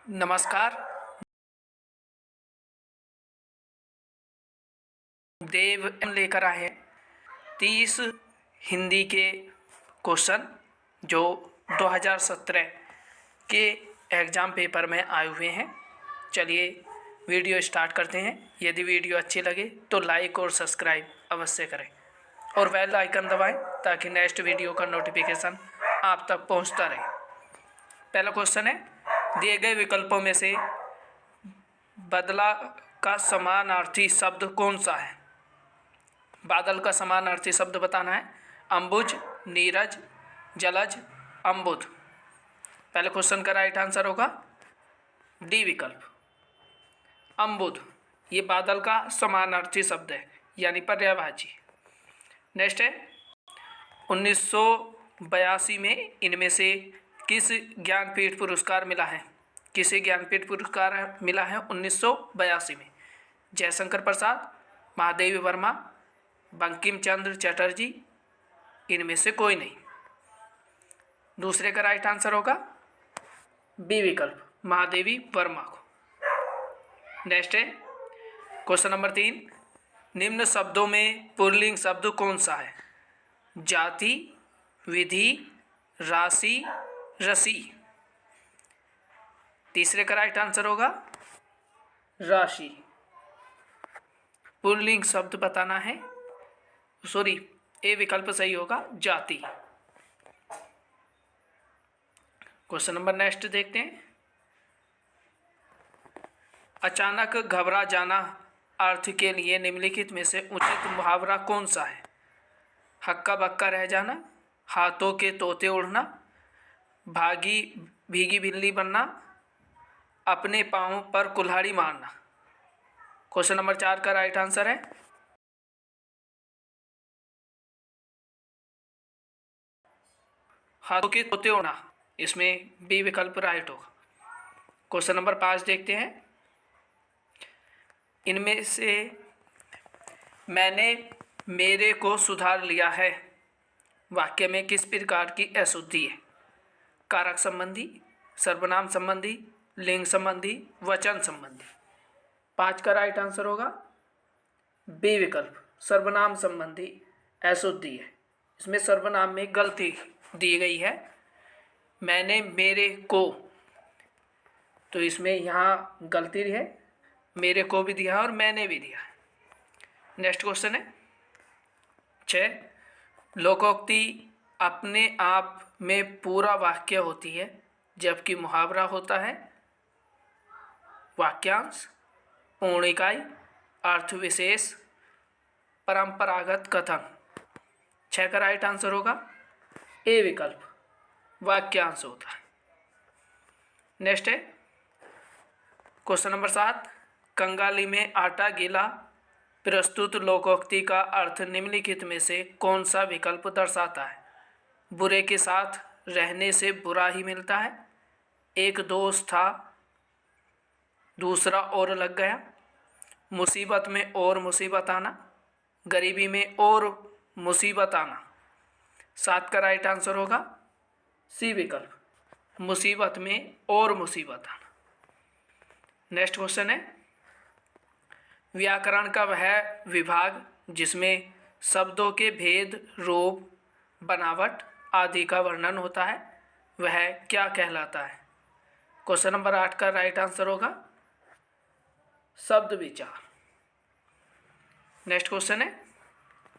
नमस्कार। देव लेकर आए हैं 30 हिंदी के क्वेश्चन जो 2017 के एग्ज़ाम पेपर में आए हुए हैं। चलिए वीडियो स्टार्ट करते हैं। यदि वीडियो अच्छी लगे तो लाइक और सब्सक्राइब अवश्य करें और बेल आइकन दबाएं ताकि नेक्स्ट वीडियो का नोटिफिकेशन आप तक पहुंचता रहे। पहला क्वेश्चन है, दिए गए विकल्पों में से बदला का समानार्थी शब्द कौन सा है? बादल का समानार्थी शब्द बताना है। अंबुज, नीरज, जलज, अम्बुद। पहले क्वेश्चन का राइट आंसर होगा डी विकल्प, अम्बुद। ये बादल का समानार्थी शब्द है यानी पर्यायवाची। नेक्स्ट है, 1982 में इनमें से किस ज्ञानपीठ पुरस्कार मिला है? किसे ज्ञानपीठ पुरस्कार मिला है 1982 में? जयशंकर प्रसाद, महादेवी वर्मा, बंकिम चंद्र चटर्जी, इनमें से कोई नहीं। दूसरे का राइट आंसर होगा बी विकल्प, महादेवी वर्मा को। नेक्स्ट है क्वेश्चन नंबर 3, निम्न शब्दों में पुल्लिंग शब्द कौन सा है? जाति, विधि, राशि, रसी। तीसरे का राइट आंसर होगा राशि। पुल्लिंग शब्द बताना है, ए विकल्प सही होगा, जाति। क्वेश्चन नंबर नेक्स्ट देखते हैं, अचानक घबरा जाना अर्थ के लिए निम्नलिखित में से उचित मुहावरा कौन सा है? हक्का बक्का रह जाना, हाथों के तोते उड़ना, भीगी बिल्ली बनना, अपने पाँव पर कुल्हाड़ी मारना। क्वेश्चन नंबर 4 का राइट आंसर है हाथों के तोते उड़ना, इसमें बी विकल्प राइट होगा। क्वेश्चन नंबर 5 देखते हैं, इनमें से मैंने मेरे को सुधार लिया है वाक्य में किस प्रकार की अशुद्धि है? कारक संबंधी, सर्वनाम संबंधी, लिंग संबंधी, वचन संबंधी। 5 का राइट आंसर होगा बी विकल्प, सर्वनाम संबंधी अशुद्धि है। इसमें सर्वनाम में गलती दी गई है, मैंने मेरे को, तो इसमें यहाँ गलती है, मेरे को भी दिया है और मैंने भी दिया है। नेक्स्ट क्वेश्चन है 6, लोकोक्ति अपने आप में पूरा वाक्य होती है जबकि मुहावरा होता है वाक्यांश, पूर्ण इकाई, अर्थ विशेष, परंपरागत कथन। 6 का राइट आंसर होगा ए विकल्प, वाक्यांश होता है। नेक्स्ट है क्वेश्चन नंबर 7, कंगाली में आटा गीला प्रस्तुत लोकोक्ति का अर्थ निम्नलिखित में से कौन सा विकल्प दर्शाता है? बुरे के साथ रहने से बुरा ही मिलता है, एक दोस्त था दूसरा और लग गया, मुसीबत में और मुसीबत आना, गरीबी में और मुसीबत आना। 7 का राइट आंसर होगा सी विकल्प, मुसीबत में और मुसीबत आना। नेक्स्ट क्वेश्चन है, व्याकरण का वह विभाग जिसमें शब्दों के भेद, रूप, बनावट आदि का वर्णन होता है वह क्या कहलाता है? क्वेश्चन नंबर 8 का राइट आंसर होगा शब्द विचार। नेक्स्ट क्वेश्चन है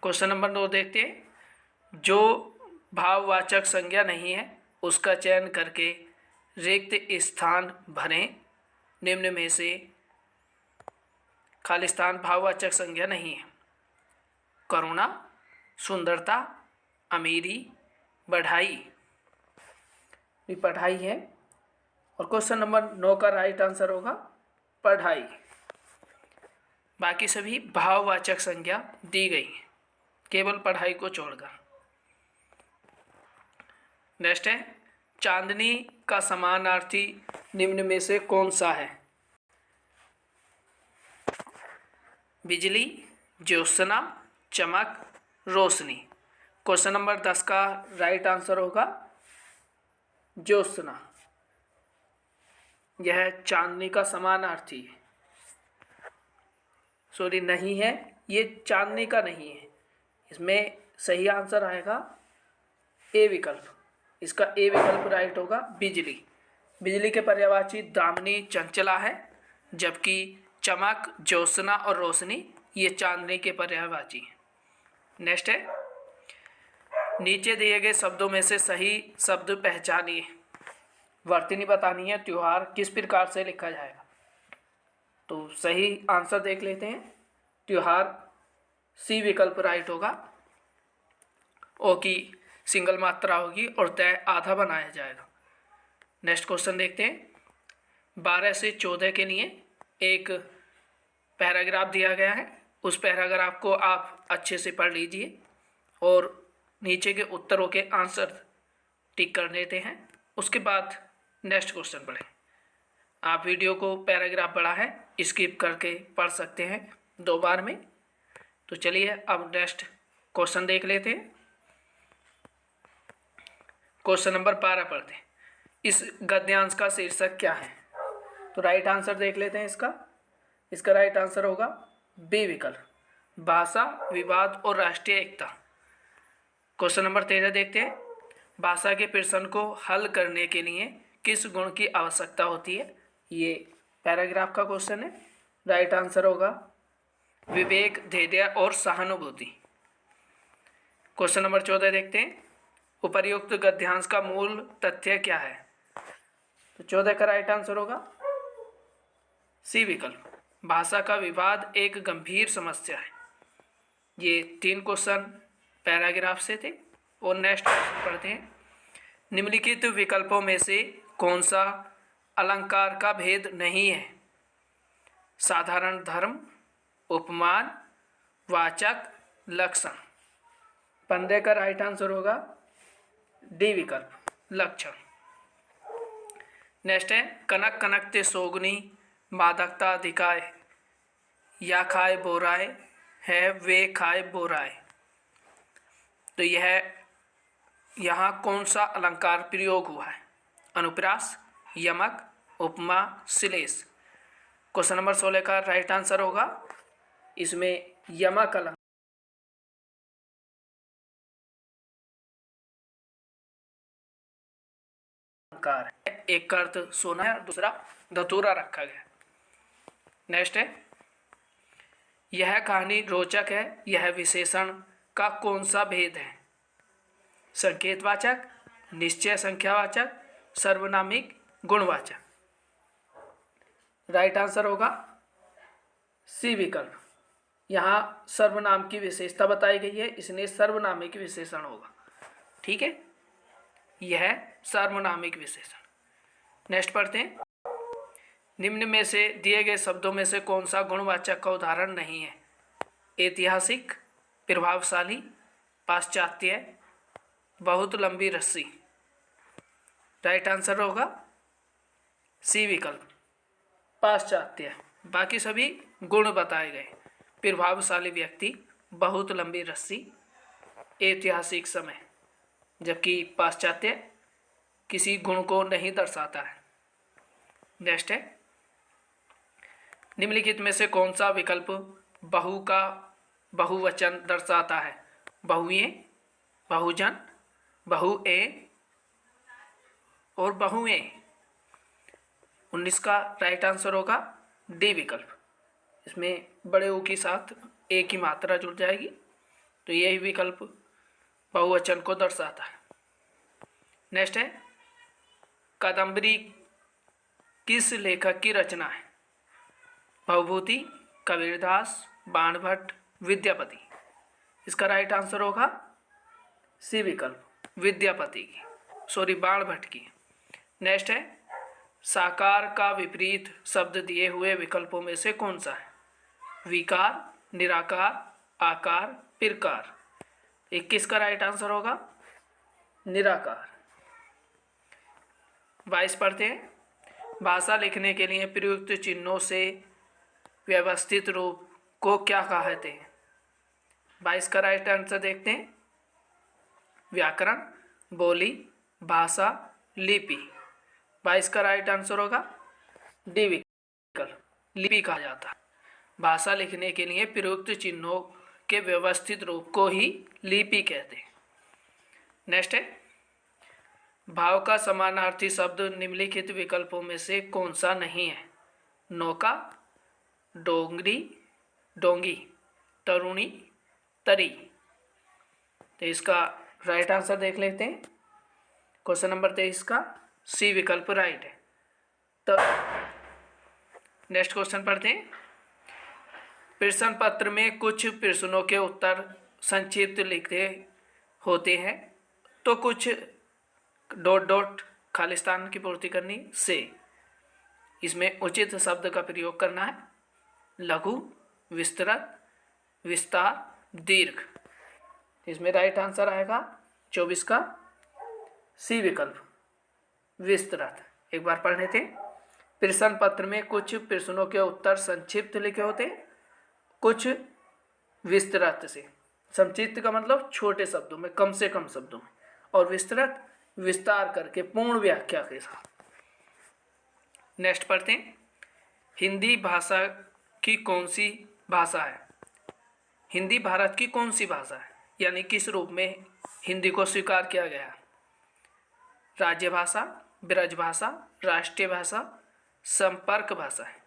क्वेश्चन नंबर 9 देखते हैं, जो भाववाचक संज्ञा नहीं है उसका चयन करके रिक्त स्थान भरें। निम्न में से खाली स्थान भाववाचक संज्ञा नहीं है। करुणा, सुंदरता, अमीरी, बढ़ाई। ये पढ़ाई है और क्वेश्चन नंबर 9 का राइट आंसर होगा पढ़ाई। बाकी सभी भाववाचक संज्ञा दी गई है, केवल पढ़ाई को छोड़कर। नेक्स्ट है, चांदनी का समानार्थी निम्न में से कौन सा है? बिजली, ज्योत्सना, चमक, रोशनी। क्वेश्चन नंबर 10 का राइट आंसर होगा ज्योत्सना। यह चांदनी का समानार्थी है। सॉरी, नहीं है, ये चांदनी का नहीं है। इसमें सही आंसर आएगा ए विकल्प। इसका ए विकल्प राइट होगा बिजली। बिजली के पर्यायवाची दामिनी चंचला है, जबकि चमक, ज्योत्सना और रोशनी ये चांदनी के पर्यायवाची हैं। नेक्स्ट है, नीचे दिए गए शब्दों में से सही शब्द पहचानिए। वर्तनी बतानी है, त्योहार किस प्रकार से लिखा जाएगा। तो सही आंसर देख लेते हैं। त्योहार सी विकल्प राइट होगा। ओ की सिंगल मात्रा होगी और तय आधा बनाया जाएगा। नेक्स्ट क्वेश्चन देखते हैं। 12 से 14 के लिए एक पैराग्राफ दिया गया है। उस पैराग्राफ को आप अच्छे से पढ़ लीजिए और नीचे के उत्तरों के आंसर टिक कर देते हैं। उसके बाद नेक्स्ट क्वेश्चन पढ़ें। आप वीडियो को पैराग्राफ पढ़ा है स्किप करके पढ़ सकते हैं 2 बार में। तो चलिए अब नेक्स्ट क्वेश्चन देख लेते हैं। क्वेश्चन नंबर 12 पढ़ते हैं। इस गद्यांश का शीर्षक क्या है। तो राइट आंसर देख लेते हैं इसका राइट आंसर होगा बी विकल्प, भाषा, विवाद और राष्ट्रीय एकता। क्वेश्चन नंबर 13 देखते हैं। भाषा के प्रश्न को हल करने के लिए किस गुण की आवश्यकता होती है। ये पैराग्राफ का क्वेश्चन है। राइट आंसर होगा विवेक, धैर्य और सहानुभूति। क्वेश्चन नंबर 14 देखते हैं। उपर्युक्त गद्यांश का मूल तथ्य क्या है। तो 14 का राइट आंसर होगा सी विकल्प, भाषा का विवाद एक गंभीर समस्या है। ये 3 क्वेश्चन पैराग्राफ से थे। और नेक्स्ट क्वेश्चन पढ़ते हैं। निम्नलिखित विकल्पों में से कौन सा अलंकार का भेद नहीं है। साधारण धर्म, उपमान, वाचक, लक्षण। 15 का राइट आंसर होगा डी विकल्प, लक्षण। नेक्स्ट है। कनक कनकते सोगनी मादकता अधिकाय, या खाए बोराए है वे खाए बोराए। तो यह यहाँ कौन सा अलंकार प्रयोग हुआ है। अनुप्रास, यमक, उपमा, श्लेष। क्वेश्चन नंबर 16 का राइट आंसर होगा इसमें यमक अलंकार है। एक का अर्थ सोना है और दूसरा धतूरा रखा गया। नेक्स्ट है। यह कहानी रोचक है, यह विशेषण का कौन सा भेद है। संकेतवाचक, निश्चय संख्यावाचक, सर्वनामिक, गुणवाचक। राइट आंसर होगा सी विकल्प। यहाँ सर्वनाम की विशेषता बताई गई है, इसलिए सर्वनामिक विशेषण होगा। ठीक है, यह सर्वनामिक विशेषण। नेक्स्ट पढ़ते हैं। निम्न में से दिए गए शब्दों में से कौन सा गुणवाचक का उदाहरण नहीं है। ऐतिहासिक, प्रभावशाली, पाश्चात्य, बहुत लंबी रस्सी। राइट आंसर होगा सी विकल्प, पाश्चात्य। बाकी सभी गुण बताए गए। प्रभावशाली व्यक्ति, बहुत लंबी रस्सी, ऐतिहासिक समय, जबकि पाश्चात्य किसी गुण को नहीं दर्शाता है। नेक्स्ट है। निम्नलिखित में से कौन सा विकल्प बहु का बहुवचन दर्शाता है। बहुए, बहुजन, बहुए और बहुएं। 19 का राइट आंसर होगा डी विकल्प। इसमें बड़े ऊ के साथ ए की मात्रा जुड़ जाएगी, तो यही विकल्प बहुवचन को दर्शाता है। नेक्स्ट है। कादम्बरी किस लेखक की रचना है। भवभूति, कबीरदास, बाणभट्ट, विद्यापति। इसका राइट आंसर होगा सी विकल्प, विद्यापति की, सॉरी बाणभट्ट की। नेक्स्ट है। साकार का विपरीत शब्द दिए हुए विकल्पों में से कौन सा है। विकार, निराकार, आकार, प्रकार। 21 का राइट आंसर होगा निराकार। 22 पढ़ते हैं। भाषा लिखने के लिए प्रयुक्त चिन्हों से व्यवस्थित रूप को क्या कहते हैं। 22 का राइट आंसर देखते हैं। व्याकरण, बोली, भाषा, लिपि। 22 का राइट आंसर होगा डी विकल्प, लिपि कहा जाता है। भाषा लिखने के लिए प्रयुक्त चिन्हों के व्यवस्थित रूप को ही लिपि कहते हैं। नेक्स्ट है, भाव का समानार्थी शब्द निम्नलिखित विकल्पों में से कौन सा नहीं है? नौका, डोंगरी, डोंगी, तरुणी, तरी। तो इसका राइट आंसर देख लेते हैं। क्वेश्चन नंबर 23 का सी विकल्प राइट है। तो नेक्स्ट क्वेश्चन पढ़ते हैं। प्रश्न पत्र में कुछ प्रश्नों के उत्तर संक्षिप्त लिखते होते हैं, तो कुछ डॉट डॉट खालिस्तान की पूर्ति करनी से। इसमें उचित शब्द का प्रयोग करना है। लघु, विस्तृत, विस्तार, दीर्घ। इसमें राइट आंसर आएगा 24 का सी विकल्प, विस्तृत। एक बार पढ़ लेते हैं। प्रश्न पत्र में कुछ प्रश्नों के उत्तर संक्षिप्त लिखे होते हैं, कुछ विस्तृत से। संक्षिप्त का मतलब छोटे शब्दों में, कम से कम शब्दों में, और विस्तृत विस्तार करके पूर्ण व्याख्या के साथ। नेक्स्ट पढ़ते हैं। हिंदी भाषा की कौन सी भाषा है? हिंदी भारत की कौन सी भाषा है, यानी किस रूप में हिंदी को स्वीकार किया गया? राज्य भाषा, ब्रज भाषा, राष्ट्रीय भाषा, संपर्क भाषा है।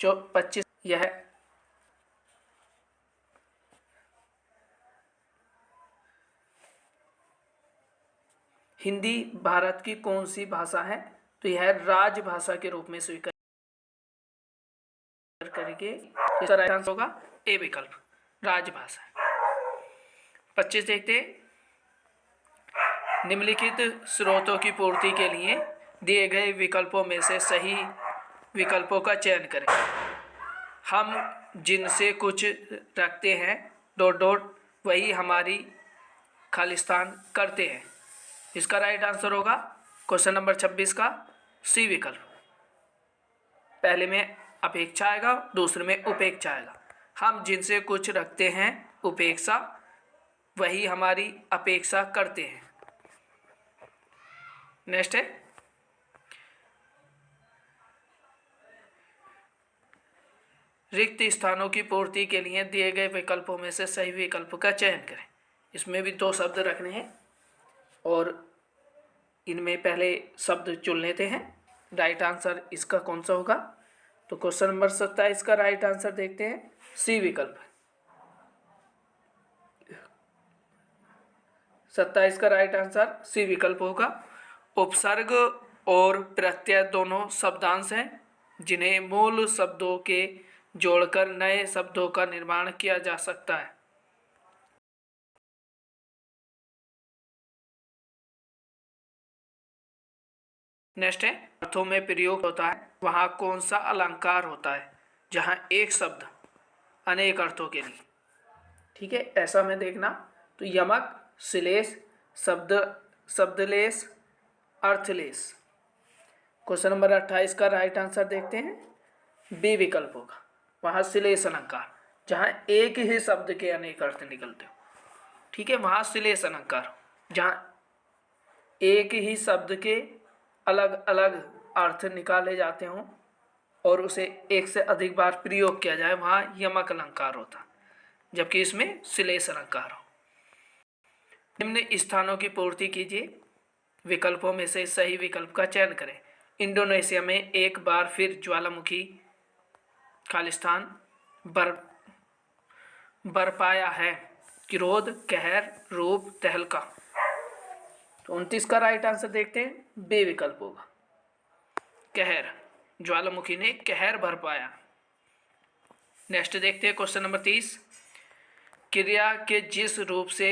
जो 25 यह हिंदी भारत की कौन सी भाषा है? तो यह राजभाषा के रूप में स्वीकार करके इसका राइट आंसर होगा ए विकल्प, राजभाषा। 25 देखते हैं। निम्नलिखित स्रोतों की पूर्ति के लिए दिए गए विकल्पों में से सही विकल्पों का चयन करें। हम जिनसे कुछ रखते हैं डॉट डॉट वही हमारी खालिस्तान करते हैं। इसका राइट आंसर होगा क्वेश्चन नंबर 26 का सी विकल्प। पहले में अपेक्षा आएगा, दूसरे में उपेक्षा आएगा। हम जिनसे कुछ रखते हैं उपेक्षा, वही हमारी अपेक्षा करते हैं। नेक्स्ट है, रिक्त स्थानों की पूर्ति के लिए दिए गए विकल्पों में से सही विकल्प का चयन करें। इसमें भी 2 शब्द रखने हैं और इनमें पहले शब्द चुन लेते हैं। राइट आंसर इसका कौन सा होगा? तो क्वेश्चन नंबर 27 का राइट आंसर देखते हैं, सी विकल्प। 27 का राइट आंसर सी विकल्प होगा। उपसर्ग और प्रत्यय दोनों शब्दांश हैं, जिन्हें मूल शब्दों के जोड़कर नए शब्दों का निर्माण किया जा सकता है। नेक्स्ट है, अर्थों में प्रयोग होता है वहाँ कौन सा अलंकार होता है जहाँ एक शब्द अनेक अर्थों के लिए? ठीक है, ऐसा में देखना तो यमक, श्लेष, शब्दलेश, अर्थलेश। क्वेश्चन नंबर 28 का राइट आंसर देखते हैं, बी विकल्प होगा। वहाँ श्लेष अलंकार, जहाँ एक ही शब्द के अनेक अर्थ निकलते हो। ठीक है, वहाँ श्लेष अलंकार, जहाँ एक ही शब्द के अलग अलग अर्थ निकाले जाते हों और उसे एक से अधिक बार प्रयोग किया जाए, वहाँ यमक अलंकार होता, जबकि इसमें श्लेष अलंकार हो। निम्न स्थानों की पूर्ति कीजिए। विकल्पों में से सही विकल्प का चयन करें। इंडोनेशिया में एक बार फिर ज्वालामुखी खालिस्तान बरपाया है। क्रोध, कहर, रूप, तहलका। तो 29 का राइट आंसर देखते हैं, बे विकल्प होगा, कहर। ज्वालामुखी ने कहर बरपाया। नेक्स्ट देखते हैं क्वेश्चन नंबर 30। क्रिया के जिस रूप से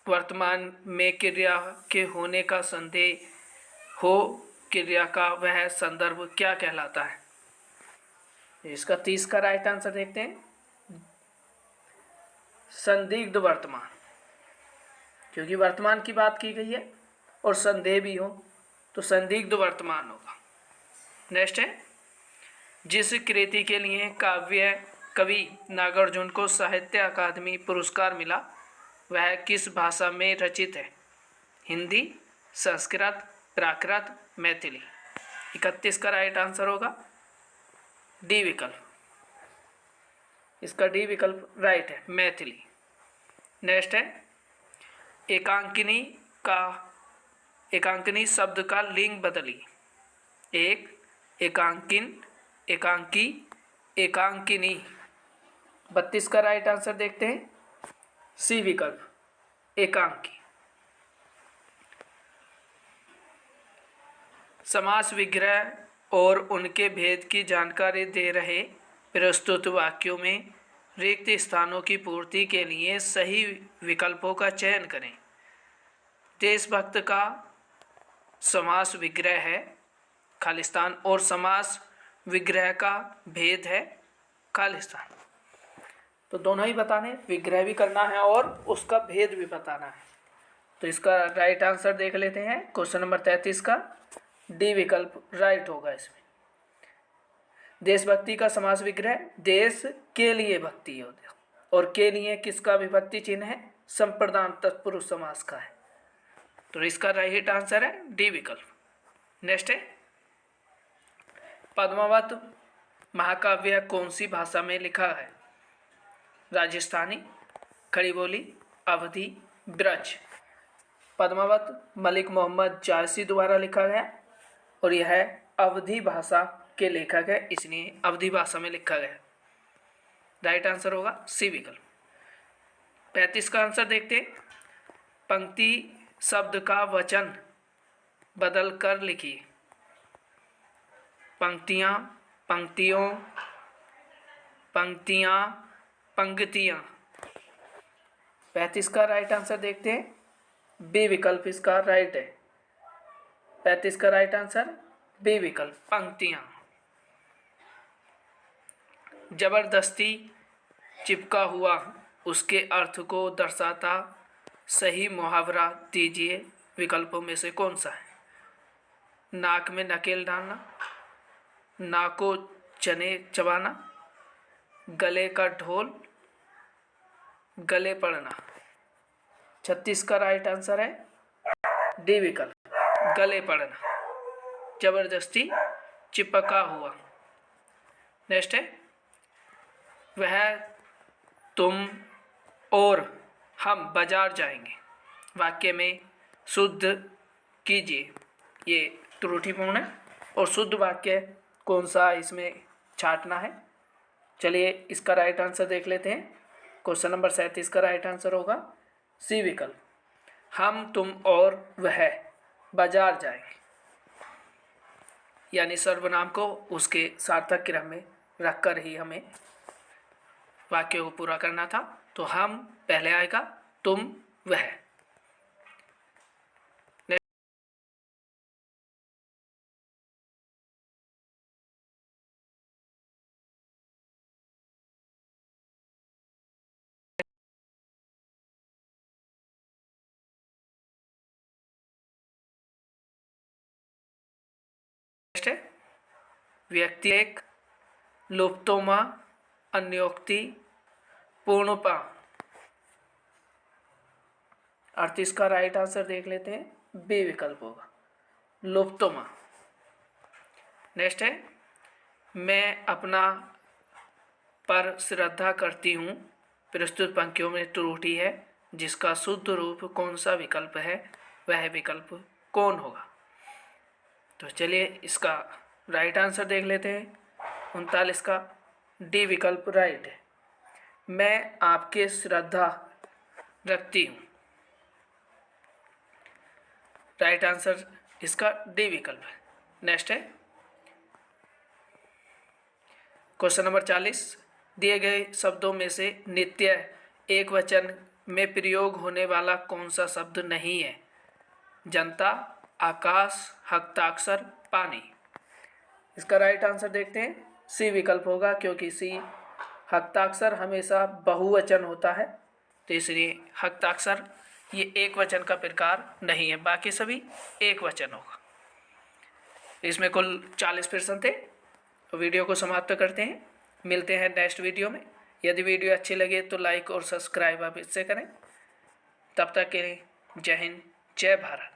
वर्तमान में क्रिया के होने का संदेह हो क्रिया का वह संदर्भ क्या कहलाता है? इसका 30 का राइट आंसर देखते हैं, संदिग्ध वर्तमान, क्योंकि वर्तमान की बात की गई है और संदेह भी हो तो संदिग्ध वर्तमान होगा। नेक्स्ट है, जिस कृति के लिए काव्य कवि नागार्जुन को साहित्य अकादमी पुरस्कार मिला वह किस भाषा में रचित है? हिंदी, संस्कृत, प्राकृत मैथिली। 31 का राइट आंसर होगा डी विकल्प। इसका डी विकल्प राइट है, मैथिली। नेक्स्ट है एकांकिनी शब्द का लिंग बदलिए। एक, एकांकिन, एकांकी, एकांकिनी। 32 का राइट आंसर देखते हैं, सी विकल्प, एकांकी। समास विग्रह और उनके भेद की जानकारी दे रहे प्रस्तुत वाक्यों में रिक्त स्थानों की पूर्ति के लिए सही विकल्पों का चयन करें। देशभक्त का समास विग्रह है खालिस्तान और समास विग्रह का भेद है खालिस्तान। तो दोनों ही बताने, विग्रह भी करना है और उसका भेद भी बताना है। तो इसका राइट आंसर देख लेते हैं। क्वेश्चन नंबर 33 का डी विकल्प राइट होगा। इसमें देशभक्ति का समास विग्रह देश के लिए भक्ति होती है, और के लिए किसका विभक्ति चिन्ह है, संप्रदान तत्पुरुष समास का है। तो इसका राइट आंसर है डी विकल्प। नेक्स्ट है पद्मावत महाकाव्य कौन सी भाषा में लिखा है? राजस्थानी, खड़ी बोली, अवधी, ब्रज। पद्मावत मलिक मोहम्मद जायसी द्वारा लिखा गया और यह अवधी भाषा के लेखक है, इसलिए अवधी भाषा में लिखा गया। राइट आंसर होगा सी विकल्प। 35 का आंसर देखते हैं। पंक्ति शब्द का वचन बदल कर लिखिए। पंक्तियाँ, पंक्तियों, पंक्तियाँ, पंक्तियाँ। 35 का राइट आंसर देखते हैं, बी विकल्प इसका राइट है। 35 का राइट आंसर बी विकल्प, पंक्तियाँ। जबरदस्ती चिपका हुआ उसके अर्थ को दर्शाता सही मुहावरा दीजिए। विकल्पों में से कौन सा है? नाक में नकेल डालना, नाक को चने चबाना, गले का ढोल, गले पड़ना। 36 का राइट आंसर है डी विकल्प, गले पड़ना, जबरदस्ती चिपका हुआ। नेक्स्ट है वह, तुम और हम बाजार जाएंगे। वाक्य में शुद्ध कीजिए। ये त्रुटिपूर्ण है और शुद्ध वाक्य कौन सा इसमें छांटना है। चलिए इसका राइट आंसर देख लेते हैं। क्वेश्चन नंबर 37 का राइट आंसर होगा सी विकल्प, हम, तुम और वह बाजार जाएंगे। यानी सर्वनाम को उसके सार्थक क्रम में रखकर ही हमें वाक्य को पूरा करना था। तो हम पहले आएगा, तुम वह। नेक्स्ट है व्यक्ति एक, लुप्तोमा, अन्योक्ति, पूर्णपा। 38 का राइट आंसर देख लेते हैं, बी विकल्प होगा, लुप्तोमा। नेक्स्ट है मैं अपना पर श्रद्धा करती हूँ। प्रस्तुत पंक्तियों में त्रुटि है, जिसका शुद्ध रूप कौन सा विकल्प है, वह विकल्प कौन होगा? तो चलिए इसका राइट आंसर देख लेते हैं। 39 का डी विकल्प राइट है, मैं आपके श्रद्धा रखती हूँ। राइट आंसर इसका डी विकल्प है। नेक्स्ट है क्वेश्चन नंबर 40, दिए गए शब्दों में से नित्य एक वचन में प्रयोग होने वाला कौन सा शब्द नहीं है? जनता, आकाश, हस्ताक्षर, पानी। इसका राइट आंसर देखते हैं, सी विकल्प होगा, क्योंकि सी हस्ताक्षर हमेशा बहुवचन होता है, तो इसलिए हस्ताक्षर ये एक वचन का प्रकार नहीं है, बाकी सभी एक वचन होगा। इसमें कुल 40 प्रश्न थे। तो वीडियो को समाप्त करते हैं, मिलते हैं नेक्स्ट वीडियो में। यदि वीडियो अच्छी लगे तो लाइक और सब्सक्राइब आप इससे करें। तब तक के लिए जय हिंद, जय भारत।